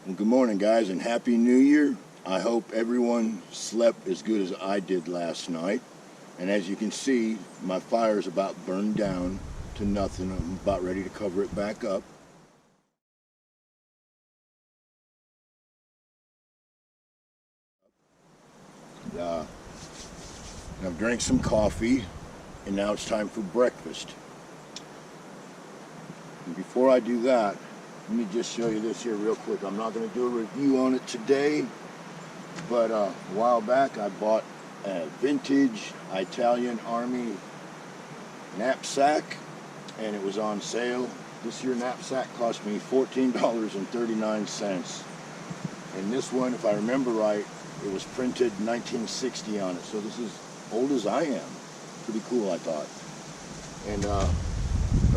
Well, good morning, guys, and Happy New Year. I hope everyone slept as good as I did last night. And as you can see, my fire is about burned down to nothing. I'm about ready to cover it back up. I've drank some coffee, and now it's time for breakfast. And before I do that, let me just show you this here real quick. I'm not going to do a review on it today, but a while back I bought a vintage Italian Army knapsack, and it was on sale. This here knapsack cost me $14.39. And this one, if I remember right, it was printed 1960 on it. So this is old as I am. Pretty cool, I thought. And I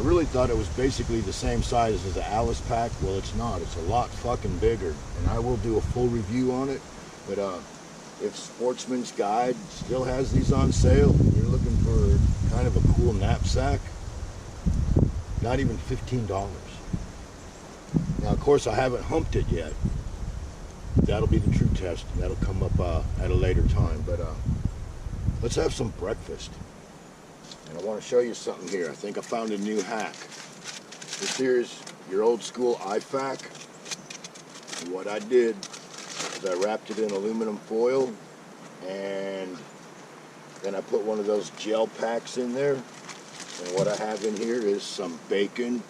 really thought it was basically the same size as the Alice pack. Well, it's not. It's a lot fucking bigger. And I will do a full review on it. But if Sportsman's Guide still has these on sale, you're looking for kind of a cool knapsack, not even $15. Now, of course, I haven't humped it yet. That'll be the true test, and that'll come up at a later time. But let's have some breakfast. And I want to show you something here. I think I found a new hack. This here's your old school IFAC. And what I did is I wrapped it in aluminum foil, and then I put one of those gel packs in there. And what I have in here is some bacon,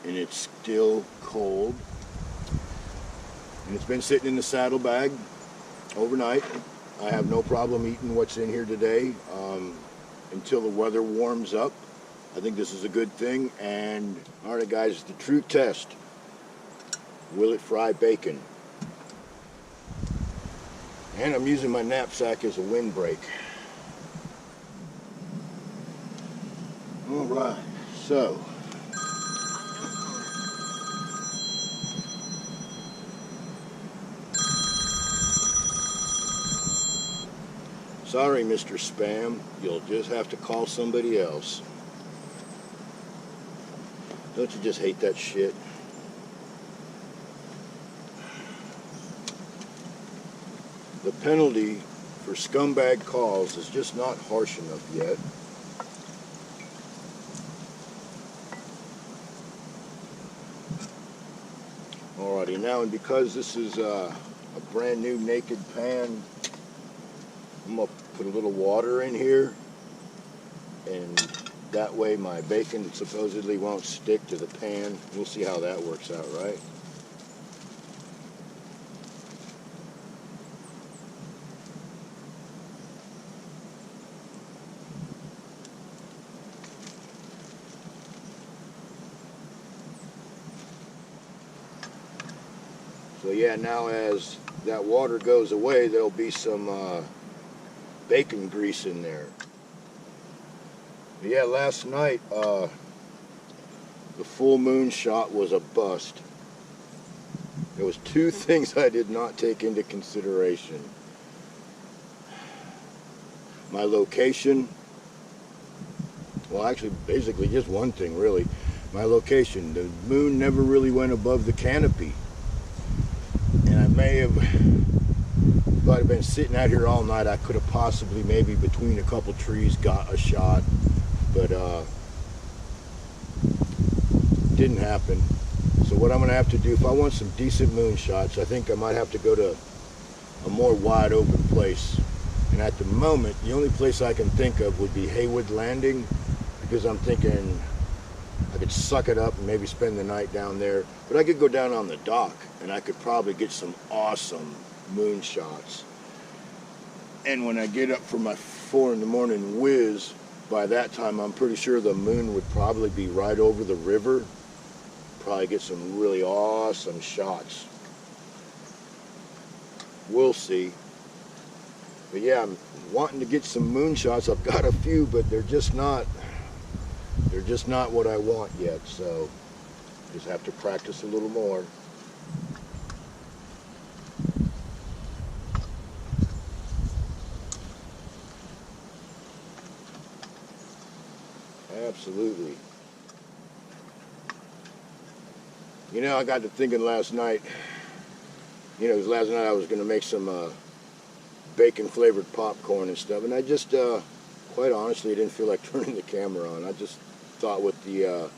and it's still cold. And it's been sitting in the saddlebag overnight. I have no problem eating what's in here today until the weather warms up. I think this is a good thing. And all right, guys, the true test. Will it fry bacon? And I'm using my knapsack as a windbreak. All right, so. Sorry, Mr. Spam, you'll just have to call somebody else. Don't you just hate that shit? The penalty for scumbag calls is just not harsh enough yet. Alrighty, now, and because this is a brand new naked pan, I'm going to put a little water in here, and that way my bacon supposedly won't stick to the pan. We'll see how that works out, right? So yeah, now as that water goes away, there'll be some bacon grease in there. But yeah, last night the full moon shot was a bust. There was two things I did not take into consideration. My location. Well, actually, basically just one thing, really. My location. The moon never really went above the canopy. And I may have, if I'd have been sitting out here all night, I could have possibly, maybe between a couple trees, got a shot. But didn't happen. So what I'm going to have to do, if I want some decent moon shots, I think I might have to go to a more wide open place. And at the moment, the only place I can think of would be Haywood Landing, because I'm thinking I could suck it up and maybe spend the night down there. But I could go down on the dock, and I could probably get some awesome moon shots. And when I get up for my 4 in the morning whiz, by that time I'm pretty sure the moon would probably be right over the river. Probably get some really awesome shots. We'll see. But yeah, I'm wanting to get some moon shots. I've got a few, but they're just not what I want yet. So just have to practice a little more. Absolutely. You know, I got to thinking last night, You know, 'cause last night I was going to make some bacon flavored popcorn and stuff, and I just, quite honestly, didn't feel like turning the camera on. I just thought with the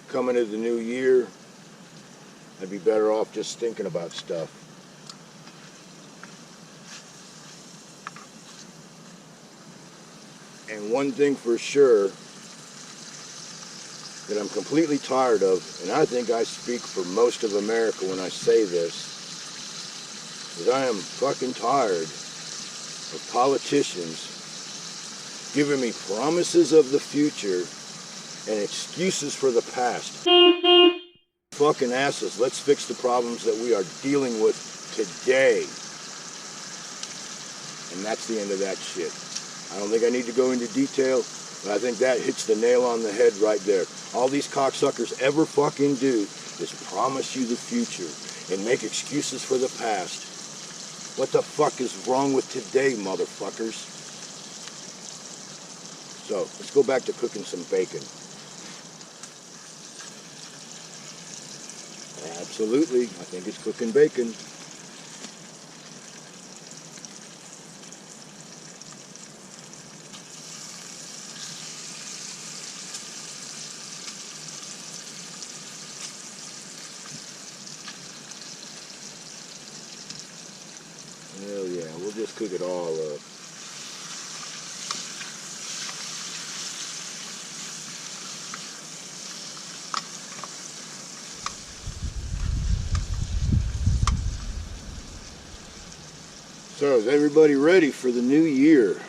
coming of the new year, I'd be better off just thinking about stuff. And one thing for sure that I'm completely tired of, and I think I speak for most of America when I say this, is I am fucking tired of politicians giving me promises of the future and excuses for the past. Fucking asses, let's fix the problems that we are dealing with today. And that's the end of that shit. I don't think I need to go into detail, but I think that hits the nail on the head right there. All these cocksuckers ever fucking do is promise you the future and make excuses for the past. What the fuck is wrong with today, motherfuckers? So, let's go back to cooking some bacon. Absolutely, I think it's cooking bacon. Hell yeah, we'll just cook it all up. So, is everybody ready for the new year?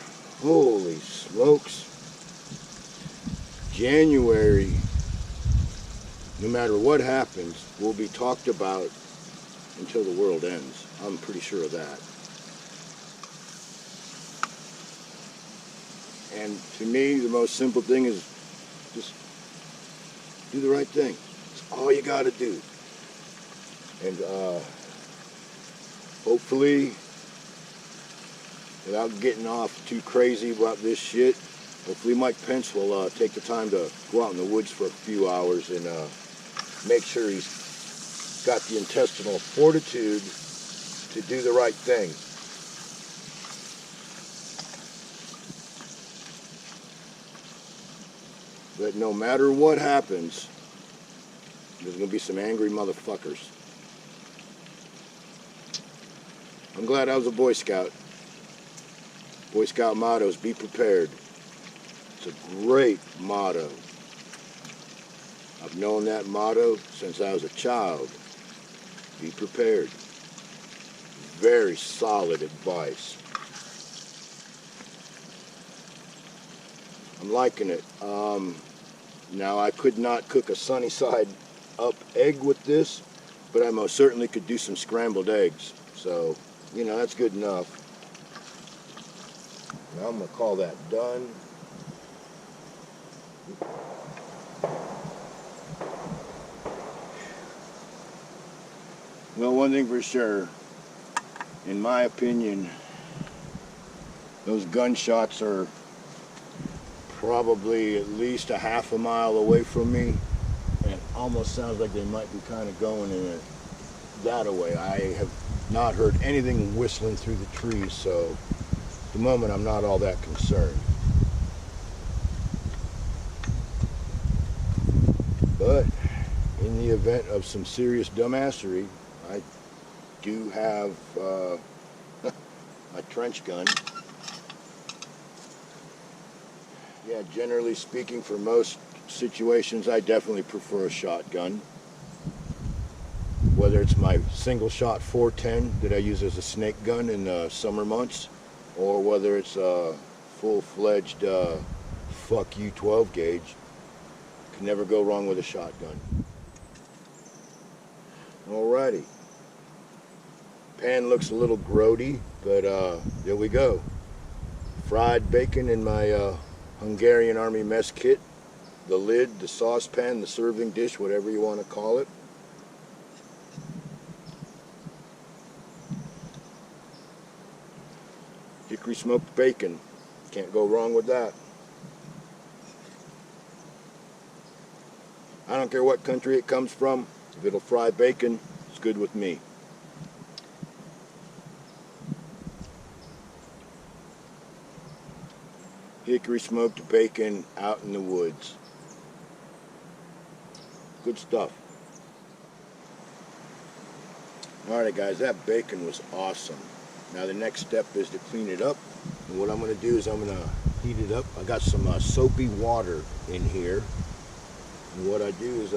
Holy smokes. January, no matter what happens, will be talked about until the world ends. I'm pretty sure of that. And to me, the most simple thing is just do the right thing. It's all you got to do. And hopefully, without getting off too crazy about this shit, hopefully Mike Pence will take the time to go out in the woods for a few hours and make sure he's got the intestinal fortitude to do the right thing. But no matter what happens, there's going to be some angry motherfuckers. I'm glad I was a Boy Scout. Boy Scout motto is be prepared. It's a great motto. I've known that motto since I was a child. Be prepared. Very solid advice. I'm liking it. Now I could not cook a sunny side up egg with this, but I most certainly could do some scrambled eggs. So, you know, that's good enough. Now I'm going to call that done. Well, one thing for sure, in my opinion, those gunshots are probably at least a half a mile away from me, and it almost sounds like they might be kind of going in it that way. I have not heard anything whistling through the trees, so at the moment I'm not all that concerned. But in the event of some serious dumbassery, I do have a trench gun. Yeah, generally speaking, for most situations, I definitely prefer a shotgun. Whether it's my single shot 410 that I use as a snake gun in the summer months, or whether it's a full-fledged fuck you 12 gauge, can never go wrong with a shotgun. Alrighty. Pan looks a little grody, but there we go. Fried bacon in my Hungarian Army mess kit. The lid, the saucepan, the serving dish, whatever you want to call it. Hickory smoked bacon. Can't go wrong with that. I don't care what country it comes from. If it'll fry bacon, it's good with me. hickory smoked bacon out in the woods. Good stuff. Alright guys, that bacon was awesome. Now the next step is to clean it up. And what I'm going to do is I'm going to heat it up. I got some soapy water in here. And what I do is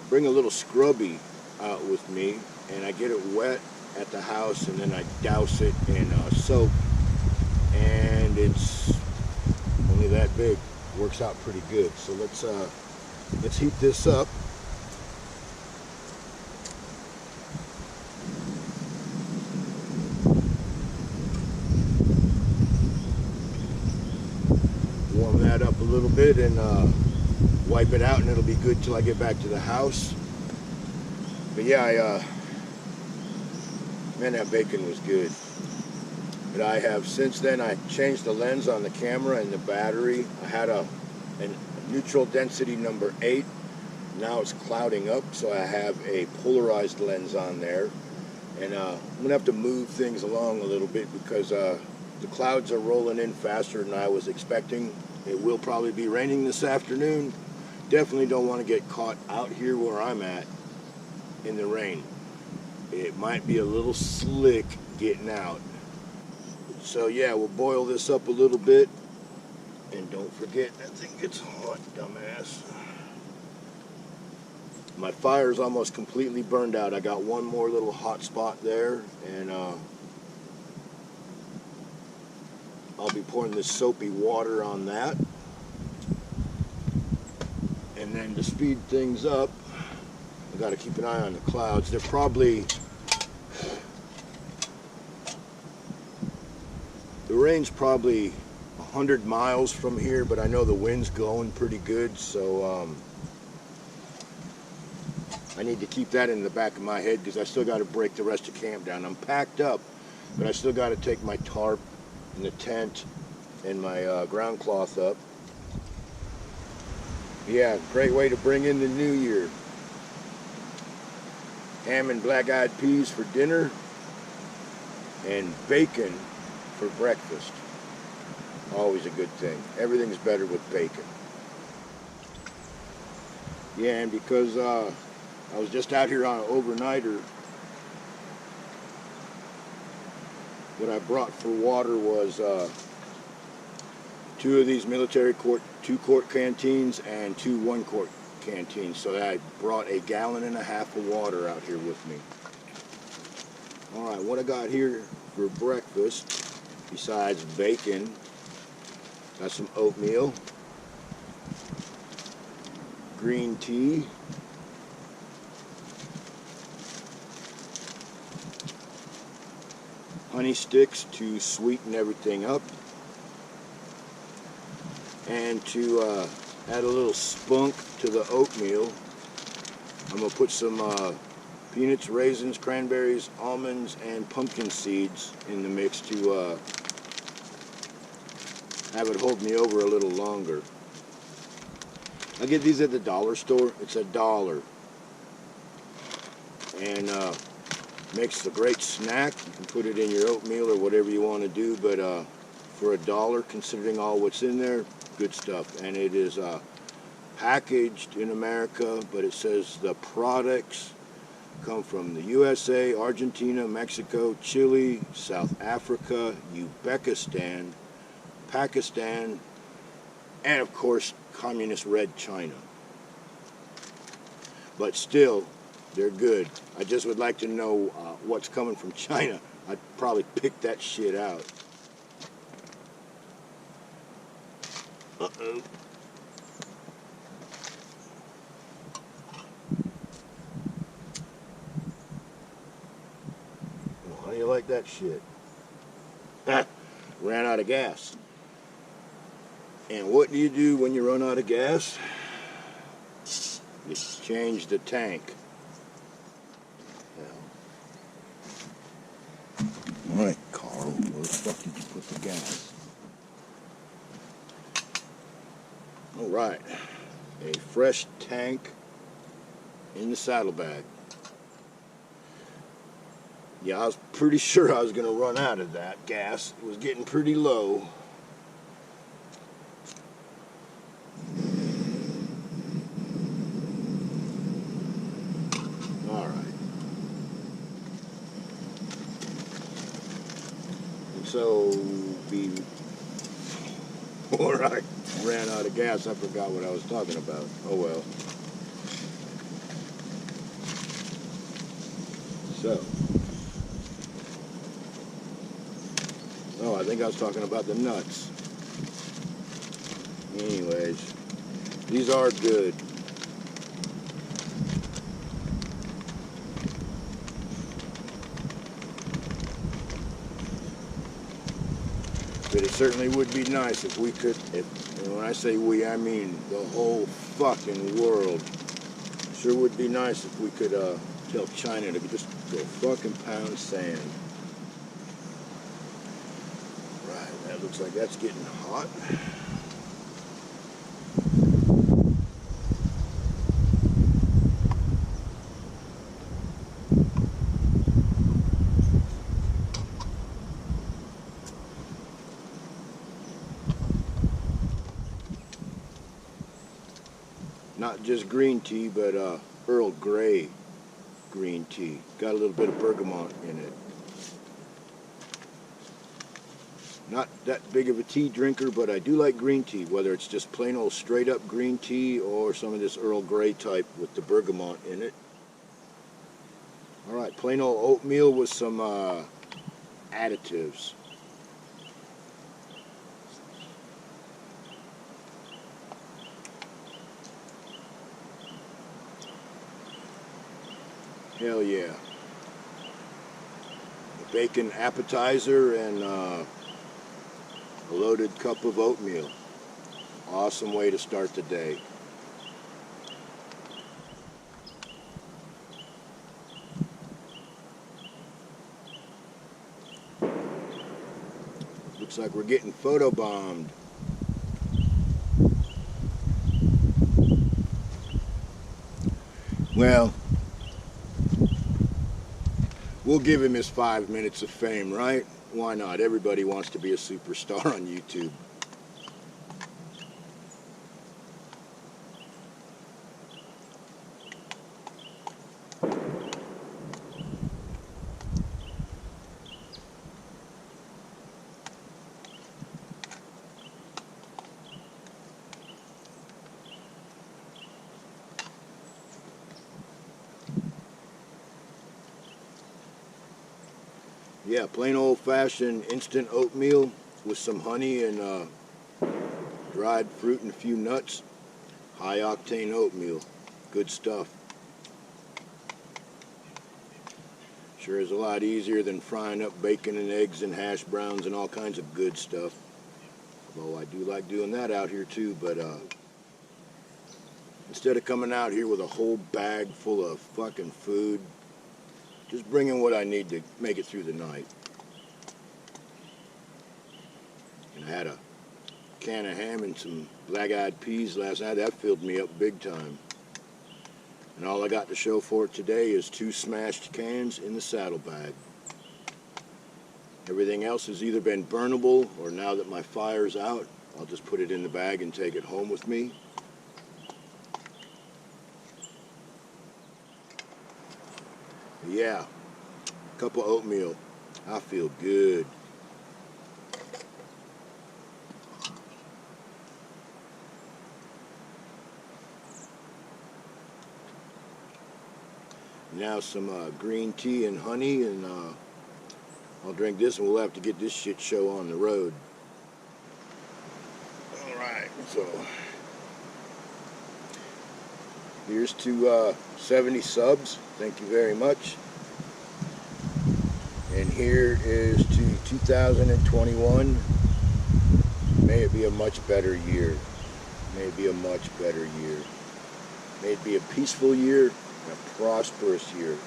bring a little scrubby out with me, and I get it wet at the house, and then I douse it in soap, and it's only that big. Works out pretty good. So let's heat this up. Warm that up a little bit and wipe it out, and it'll be good till I get back to the house. But yeah, man, that bacon was good. But I have since then I changed the lens on the camera and the battery. I had a neutral density number 8. Now it's clouding up, so I have a polarized lens on there. And I'm gonna have to move things along a little bit because the clouds are rolling in faster than I was expecting. It will probably be raining this afternoon. Definitely don't want to get caught out here where I'm at in the rain. It might be a little slick getting out. So yeah, we'll boil this up a little bit. And don't forget, that thing gets hot, dumbass. My fire's almost completely burned out. I got one more little hot spot there, and I'll be pouring this soapy water on that. And then to speed things up, I got to keep an eye on the clouds. They're probably, the rain's probably 100 miles from here, but I know the wind's going pretty good, so I need to keep that in the back of my head because I still got to break the rest of camp down. I'm packed up, but I still got to take my tarp and the tent and my ground cloth up. Yeah, great way to bring in the new year. Ham and black-eyed peas for dinner, and bacon for breakfast. Always a good thing. Everything's better with bacon. Yeah, and because I was just out here on an overnighter, what I brought for water was 2 of these military quart, 2-quart canteens and 2 1-quart canteens. So I brought a 1.5 gallons of water out here with me. All right, what I got here for breakfast, besides bacon, got some oatmeal, green tea, honey sticks to sweeten everything up, and to add a little spunk to the oatmeal, I'm going to put some peanuts, raisins, cranberries, almonds, and pumpkin seeds in the mix to have it hold me over a little longer. I get these at the dollar store. It's $1. And makes a great snack. You can put it in your oatmeal or whatever you want to do, but for $1, considering all what's in there, good stuff. And it is packaged in America, but it says the products come from the USA, Argentina, Mexico, Chile, South Africa, Uzbekistan, Pakistan, and of course communist Red China. But still, they're good. I just would like to know what's coming from China. I'd probably pick that shit out. Uh-oh. Well, how do you like that shit? Ran out of gas. And what do you do when you run out of gas? You change the tank. All right, Carl, where the fuck did you put the gas? All right, a fresh tank in the saddlebag. Yeah, I was pretty sure I was going to run out of that gas. It was getting pretty low. also before I ran out of gas, I forgot what I was talking about. Oh well. So, I think I was talking about the nuts. Anyways, these are good. But it certainly would be nice if we could, and when I say we, I mean the whole fucking world. Sure would be nice if we could tell China to just go fucking pound sand. Right, that looks like that's getting hot. Not just green tea, but Earl Grey green tea. Got a little bit of bergamot in it. Not that big of a tea drinker, but I do like green tea, whether it's just plain old straight up green tea or some of this Earl Grey type with the bergamot in it. Alright, plain old oatmeal with some additives. Hell yeah. A bacon appetizer and a loaded cup of oatmeal. Awesome way to start the day. Looks like we're getting photobombed. Well, we'll give him his 5 minutes of fame, right? Why not? Everybody wants to be a superstar on YouTube. Yeah, plain old-fashioned instant oatmeal with some honey and dried fruit and a few nuts. High-octane oatmeal. Good stuff. Sure is a lot easier than frying up bacon and eggs and hash browns and all kinds of good stuff. Although I do like doing that out here too, but instead of coming out here with a whole bag full of fucking food, just bring in what I need to make it through the night. And I had a can of ham and some black-eyed peas last night. That filled me up big time. And all I got to show for it today is 2 smashed cans in the saddlebag. Everything else has either been burnable, or now that my fire's out, I'll just put it in the bag and take it home with me. Yeah, a cup of oatmeal. I feel good. Now some green tea and honey, and I'll drink this, and we'll have to get this shit show on the road. Alright, so here's to 70 subs. Thank you very much. And here is to 2021. May it be a much better year. May it be a much better year. May it be a peaceful year and a prosperous year.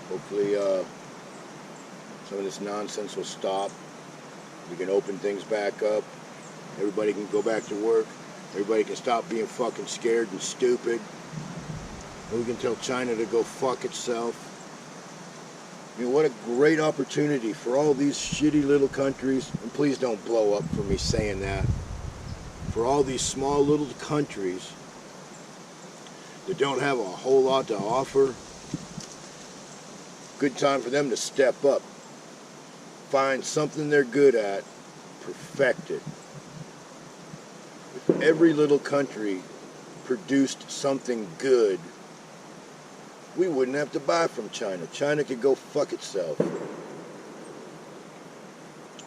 Hopefully some of this nonsense will stop. We can open things back up. Everybody can go back to work. Everybody can stop being fucking scared and stupid. We can tell China to go fuck itself. I mean, what a great opportunity for all these shitty little countries, and please don't blow up for me saying that, for all these small little countries that don't have a whole lot to offer. Good time for them to step up. Find something they're good at, perfect it. If every little country produced something good, we wouldn't have to buy from China. China could go fuck itself.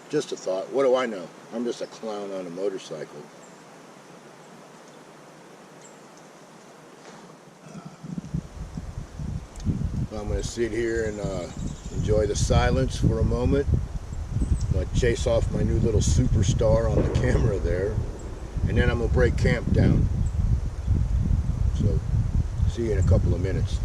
Just a thought. What do I know? I'm just a clown on a motorcycle. I'm going to sit here and enjoy the silence for a moment. I'm going to chase off my new little superstar on the camera there. And then I'm going to break camp down. So, see you in a couple of minutes.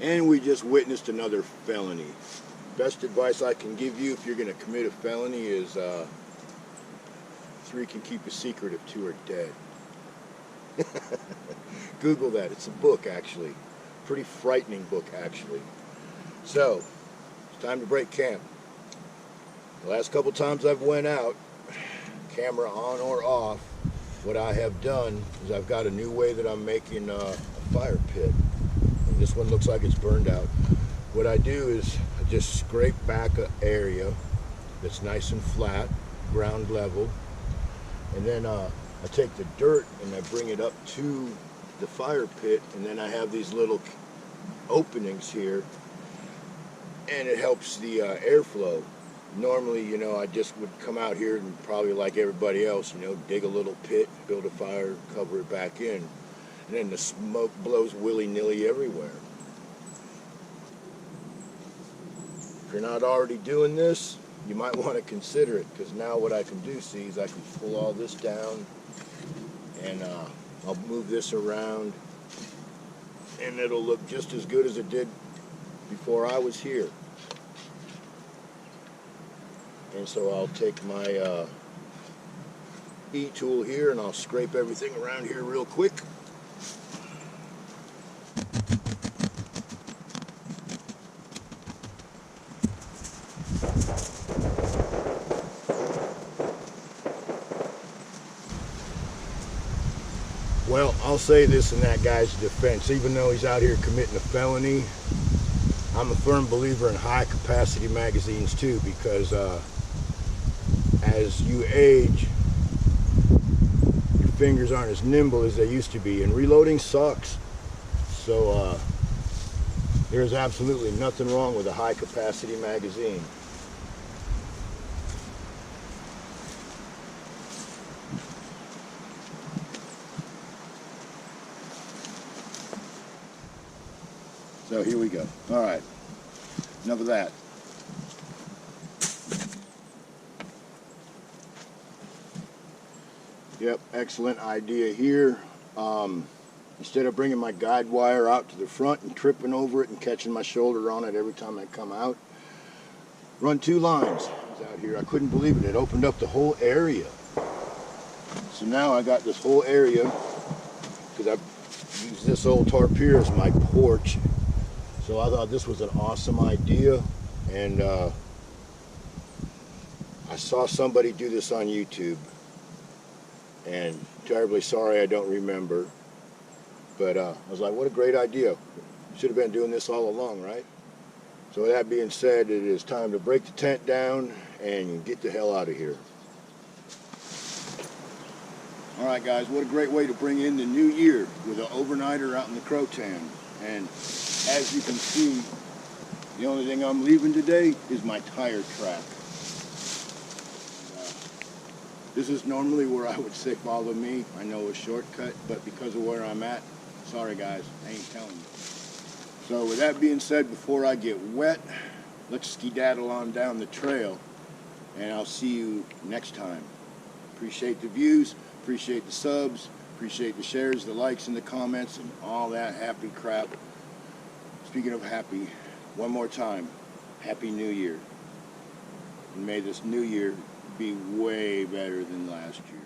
And we just witnessed another felony. Best advice I can give you if you're going to commit a felony is 3 can keep a secret if 2 are dead. Google that. It's a book, actually. Pretty frightening book, actually. So, it's time to break camp. The last couple times I've went out, camera on or off, what I have done is I've got a new way that I'm making a fire pit. This one looks like it's burned out. What I do is I just scrape back an area that's nice and flat, ground level, and then I take the dirt and I bring it up to the fire pit, and then I have these little openings here, and it helps the airflow. Normally, you know, I just would come out here and probably like everybody else, you know, dig a little pit, build a fire, cover it back in. And then the smoke blows willy-nilly everywhere. If you're not already doing this, you might want to consider it, because now what I can do, see, is I can pull all this down, and I'll move this around, and it'll look just as good as it did before I was here. And so I'll take my E-tool here, and I'll scrape everything around here real quick. Well, I'll say this in that guy's defense. Even though he's out here committing a felony, I'm a firm believer in high capacity magazines too, because as you age, your fingers aren't as nimble as they used to be, and reloading sucks. So there's absolutely nothing wrong with a high capacity magazine. So here we go. All right, enough of that. Yep, excellent idea here. Instead of bringing my guide wire out to the front and tripping over it and catching my shoulder on it every time I come out, run 2 lines out here. I couldn't believe it. It opened up the whole area. So now I got this whole area, because I've used this old tarp here as my porch. So I thought this was an awesome idea, and I saw somebody do this on YouTube, and terribly sorry I don't remember, but I was like, what a great idea. Should have been doing this all along, right? So with that being said, it is time to break the tent down and get the hell out of here. All right, guys, what a great way to bring in the new year with an overnighter out in the Croatan. And as you can see, the only thing I'm leaving today is my tire track. This is normally where I would say follow me. I know a shortcut, but because of where I'm at, sorry guys, I ain't telling you. So with that being said, before I get wet, let's skedaddle on down the trail, and I'll see you next time. Appreciate the views, appreciate the subs, appreciate the shares, the likes, and the comments, and all that happy crap. Speaking of happy, one more time, Happy New Year. And may this new year be way better than last year.